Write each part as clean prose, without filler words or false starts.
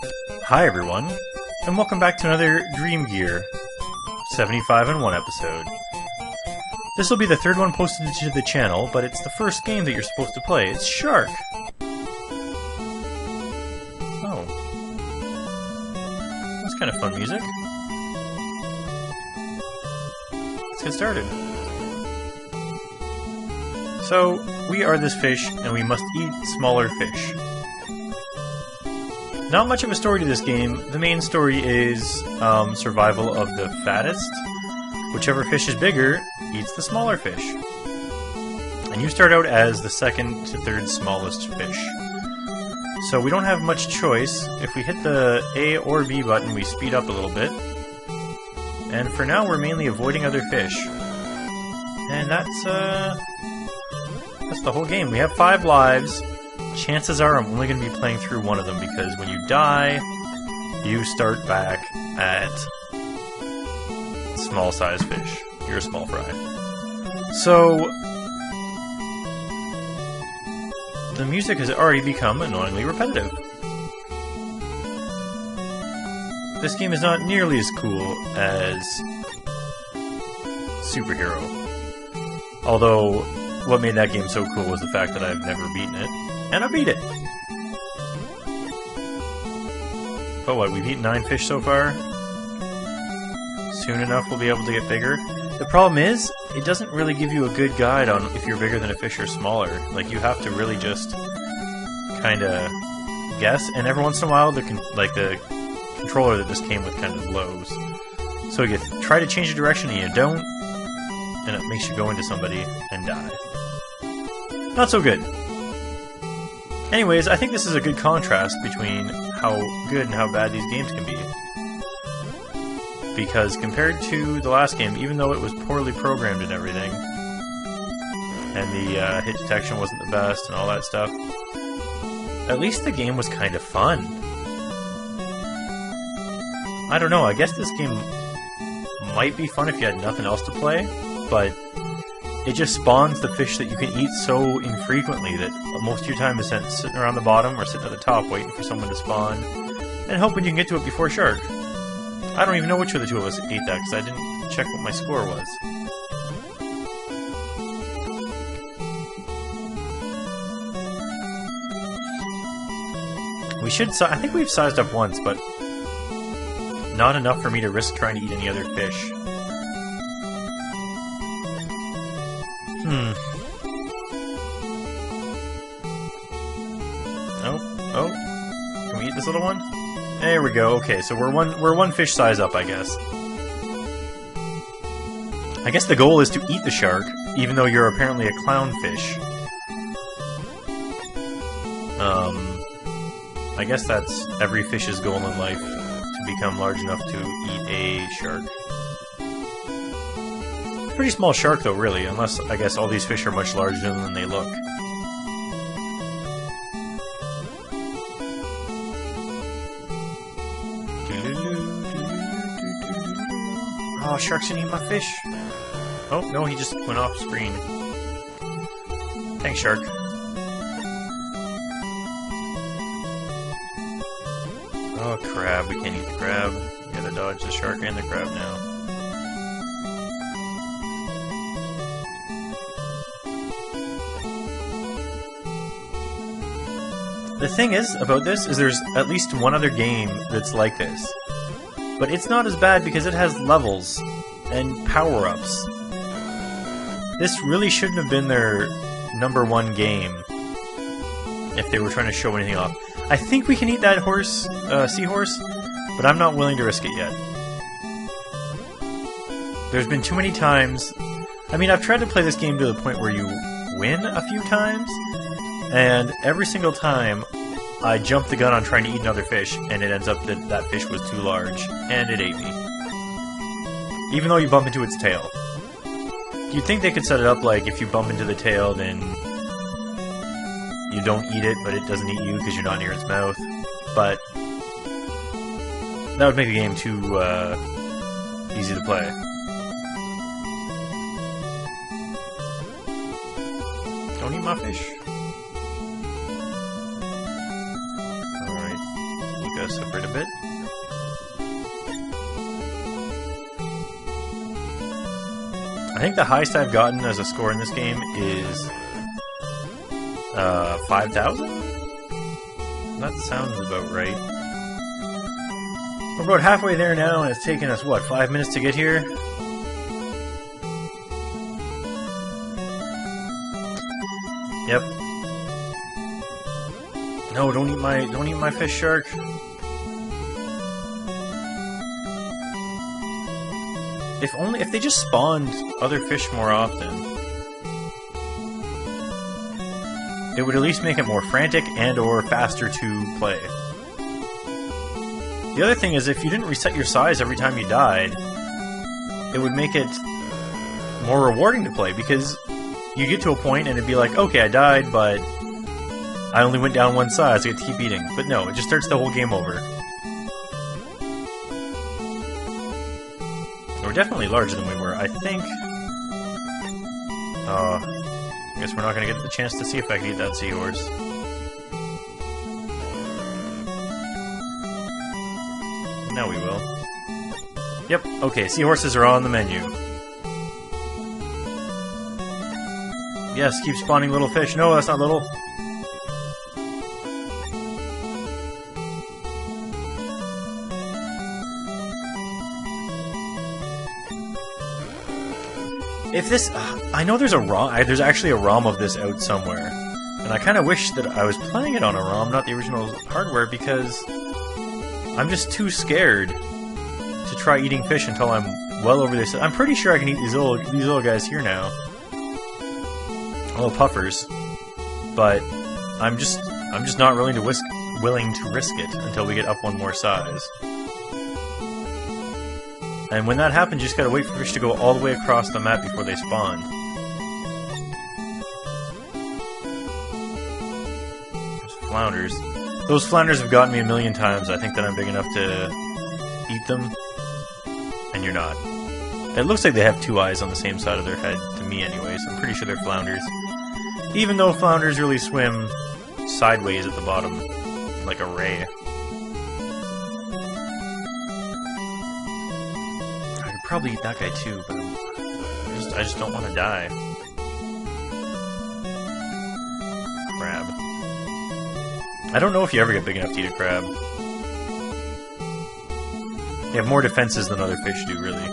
Hi everyone, and welcome back to another dreamGEAR 75 in 1 episode. This will be the third one posted to the channel, but it's the first game that you're supposed to play. It's Shark! Oh. That's kind of fun music. Let's get started. So, we are this fish, and we must eat smaller fish. Not much of a story to this game. The main story is survival of the fattest. Whichever fish is bigger eats the smaller fish. And you start out as the second to third smallest fish. So we don't have much choice. If we hit the A or B button, we speed up a little bit. And for now, we're mainly avoiding other fish. And that's the whole game. We have 5 lives. Chances are I'm only going to be playing through one of them because when you die, you start back at small size fish. You're a small fry. So, the music has already become annoyingly repetitive. This game is not nearly as cool as Superhero. Although, what made that game so cool was the fact that I've never beaten it. And I beat it! But what, we've eaten 9 fish so far? Soon enough we'll be able to get bigger. The problem is, it doesn't really give you a good guide on if you're bigger than a fish or smaller. Like, you have to really just kinda guess, and every once in a while the controller that this came with kind of blows. So you try to change the direction and you don't, and it makes you go into somebody and die. Not so good. Anyways, I think this is a good contrast between how good and how bad these games can be. Because compared to the last game, even though it was poorly programmed and everything, and the hit detection wasn't the best and all that stuff, at least the game was kind of fun. I don't know, I guess this game might be fun if you had nothing else to play, but it just spawns the fish that you can eat so infrequently that most of your time is spent sitting around the bottom or sitting at the top waiting for someone to spawn and hoping you can get to it before Shark. I don't even know which of the two of us ate that because I didn't check what my score was. We should... I think we've sized up once, but not enough for me to risk trying to eat any other fish. Oh, can we eat this little one? There we go. Okay, so we're one fish size up, I guess. I guess the goal is to eat the shark, even though you're apparently a clownfish. I guess that's every fish's goal in life, to become large enough to eat a shark. Pretty small shark though, really, unless I guess all these fish are much larger than they look. Oh, shark's gonna eat my fish. Oh, no, he just went off screen. Thanks, shark. Oh, crab. We can't eat the crab. We gotta dodge the shark and the crab now. The thing is, about this, is there's at least one other game that's like this. But it's not as bad because it has levels and power-ups. This really shouldn't have been their #1 game if they were trying to show anything off. I think we can eat that seahorse, but I'm not willing to risk it yet. There's been too many times... I mean, I've tried to play this game to the point where you win a few times, and every single time I jump the gun on trying to eat another fish, and it ends up that that fish was too large, and it ate me. Even though you bump into its tail. You'd think they could set it up like, if you bump into the tail, then you don't eat it, but it doesn't eat you because you're not near its mouth. But that would make the game too easy to play. Don't eat my fish. Alright. gotta separate a bit. I think the highest I've gotten as a score in this game is 5,000? That sounds about right. We're about halfway there now, and it's taken us, what, 5 minutes to get here? Yep. No, don't eat my fish, shark. If they just spawned other fish more often, it would at least make it more frantic and or faster to play. The other thing is, if you didn't reset your size every time you died, it would make it more rewarding to play, because you get to a point and it'd be like, okay, I died, but I only went down one size, I get to keep eating. But no, it just starts the whole game over. We're definitely larger than we were, I think. I guess we're not going to get the chance to see if I can eat that seahorse. Now we will. Yep, okay, seahorses are on the menu. Yes, keep spawning little fish. No, that's not little. If this... I know there's a ROM... There's actually a ROM of this out somewhere. And I kind of wish that I was playing it on a ROM, not the original hardware, because I'm just too scared to try eating fish until I'm well over this. I'm pretty sure I can eat these little guys here now. Little puffers. But I'm just not willing to risk it until we get up one more size. And when that happens, you just gotta wait for fish to go all the way across the map before they spawn. There's flounders. Those flounders have gotten me a million times. I think that I'm big enough to eat them. And you're not. It looks like they have two eyes on the same side of their head, to me anyways. I'm pretty sure they're flounders. Even though flounders really swim sideways at the bottom, like a ray. Probably eat that guy too, but I just don't want to die. Crab. I don't know if you ever get big enough to eat a crab. They have more defenses than other fish do, really.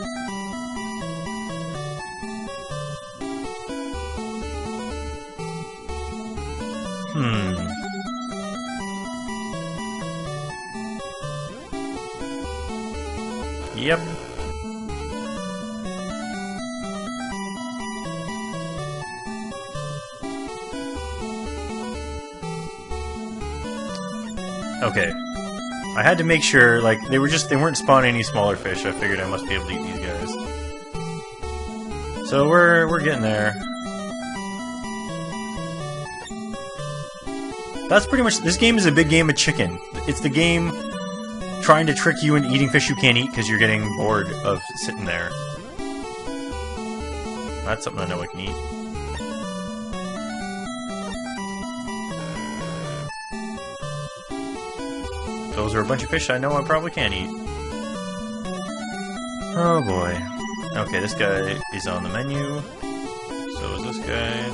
Yep. Okay. I had to make sure, like, they weren't spawning any smaller fish. I figured I must be able to eat these guys. So we're getting there. That's pretty much, this game is a big game of chicken. It's the game trying to trick you into eating fish you can't eat because you're getting bored of sitting there. That's something I know I can eat. Those are a bunch of fish I know I probably can't eat. Oh boy. Okay, this guy is on the menu. So is this guy.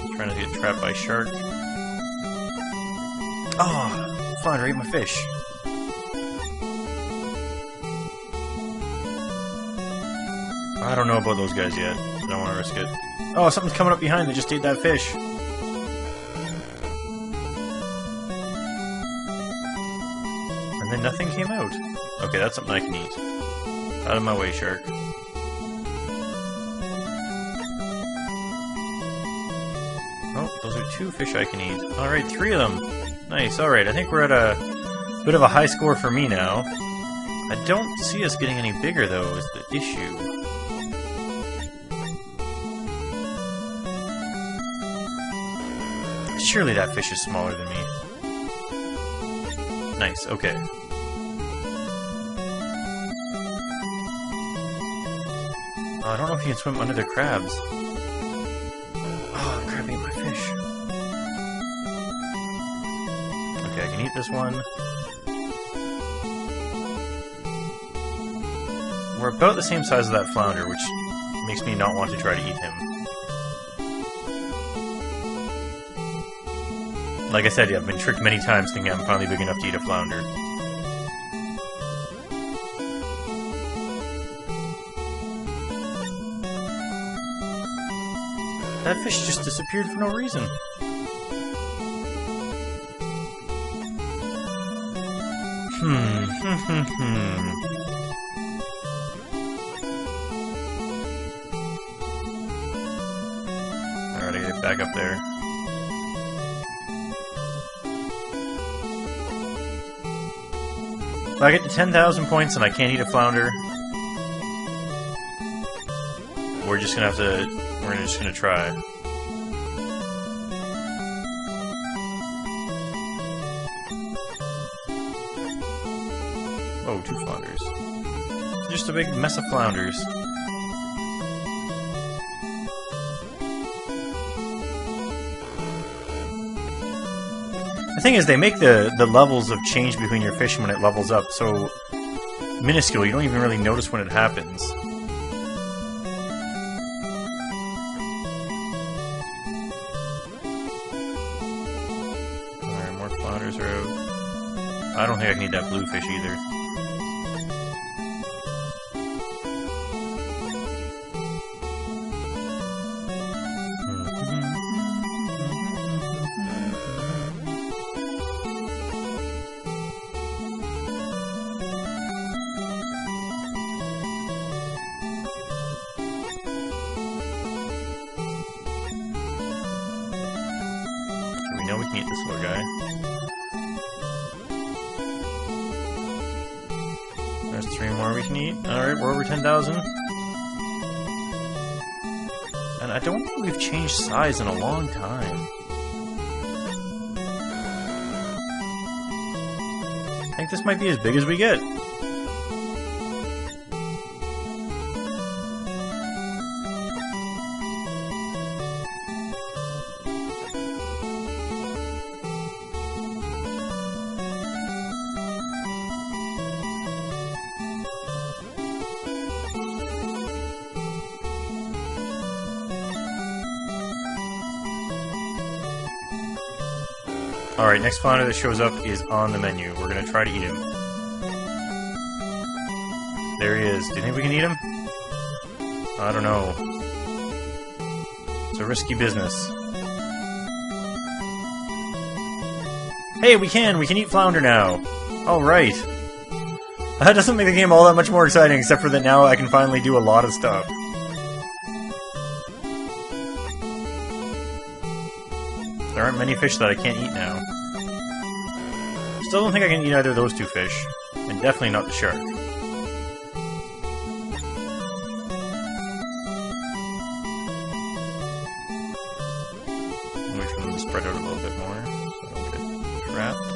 He's trying to get trapped by shark. Oh, flounder ate my fish. I don't know about those guys yet. I don't want to risk it. Oh, something's coming up behind that just ate that fish. And then nothing came out. Okay, that's something I can eat. Out of my way, shark. Oh, those are two fish I can eat. Alright, 3 of them. Nice, alright. I think we're at a bit of a high score for me now. I don't see us getting any bigger, though, is the issue. Surely that fish is smaller than me. Nice, okay. Oh, I don't know if you can swim under the crabs. Oh, the crab ate my fish. Okay, I can eat this one. We're about the same size as that flounder, which makes me not want to try to eat him. Like I said, yeah, I've been tricked many times thinking I'm finally big enough to eat a flounder. That fish just disappeared for no reason. Alright, I gotta get back up there. If I get to 10,000 points and I can't eat a flounder, we're just gonna have to... we're just gonna try. Oh, 2 flounders. Just a big mess of flounders. The thing is, they make the levels of change between your fish when it levels up so minuscule, you don't even really notice when it happens. Alright, more flounders are out. I don't think I can eat that blue fish either. We know we can eat this little guy. There's 3 more we can eat. Alright, we're over 10,000. And I don't think we've changed size in a long time. I think this might be as big as we get. Alright, next flounder that shows up is on the menu. We're gonna try to eat him. There he is. Do you think we can eat him? I don't know. It's a risky business. Hey, we can! We can eat flounder now! Alright. That doesn't make the game all that much more exciting, except for that now I can finally do a lot of stuff. There aren't many fish that I can't eat now. Still don't think I can eat either of those 2 fish. And definitely not the shark. Wait for them to spread out a little bit more, so I don't get trapped.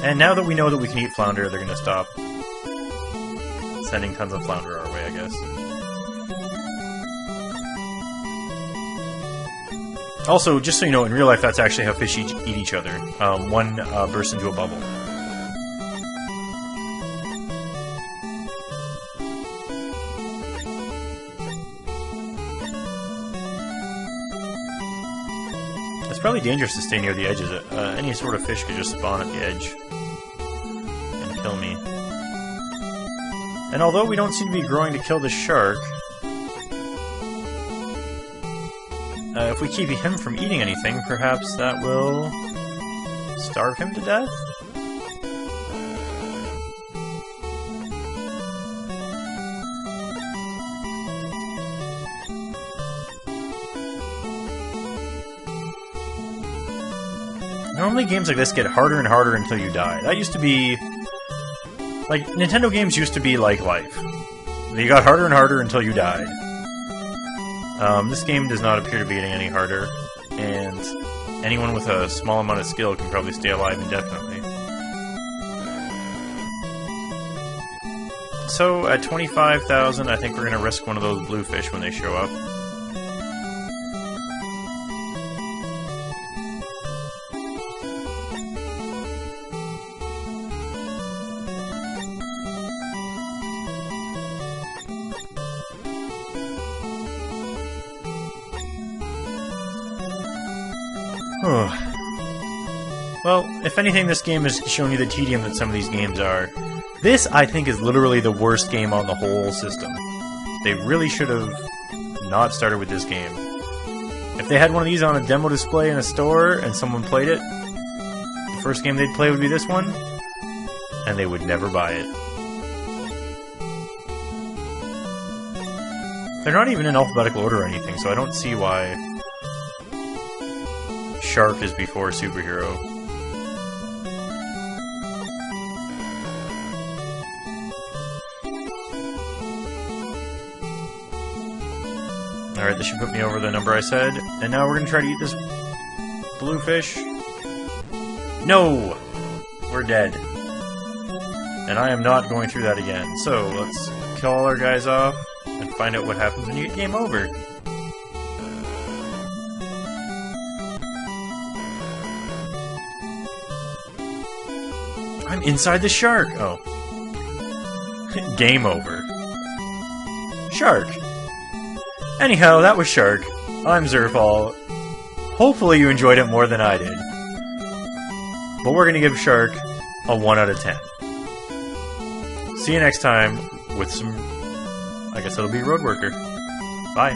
And now that we know that we can eat flounder, they're gonna stop sending tons of flounder our way, I guess. Also, just so you know, in real life, that's actually how fish eat each other. One bursts into a bubble. It's probably dangerous to stay near the edges. Any sort of fish could just spawn at the edge and kill me. And although we don't seem to be growing to kill the shark, if we keep him from eating anything, perhaps that will starve him to death? Normally games like this get harder and harder until you die. That used to be... like, Nintendo games used to be like life. They got harder and harder until you died. This game does not appear to be getting any harder, and anyone with a small amount of skill can probably stay alive indefinitely. So, at 25,000, I think we're going to risk one of those blue fish when they show up. Well, if anything, this game is showing you the tedium that some of these games are. This, I think, is literally the worst game on the whole system. They really should have not started with this game. If they had one of these on a demo display in a store and someone played it, the first game they'd play would be this one, and they would never buy it. They're not even in alphabetical order or anything, so I don't see why Shark is before Superhero. Alright, this should put me over the number I said. And now we're gonna try to eat this blue fish. No! We're dead. And I am not going through that again. So, let's kill all our guys off and find out what happens when you get game over. I'm inside the shark! Oh. Game over. Shark! Anyhow, that was Shark. I'm Zerfall. Hopefully you enjoyed it more than I did. But we're gonna give Shark a 1 out of 10. See you next time with some... I guess it'll be Road Worker. Bye.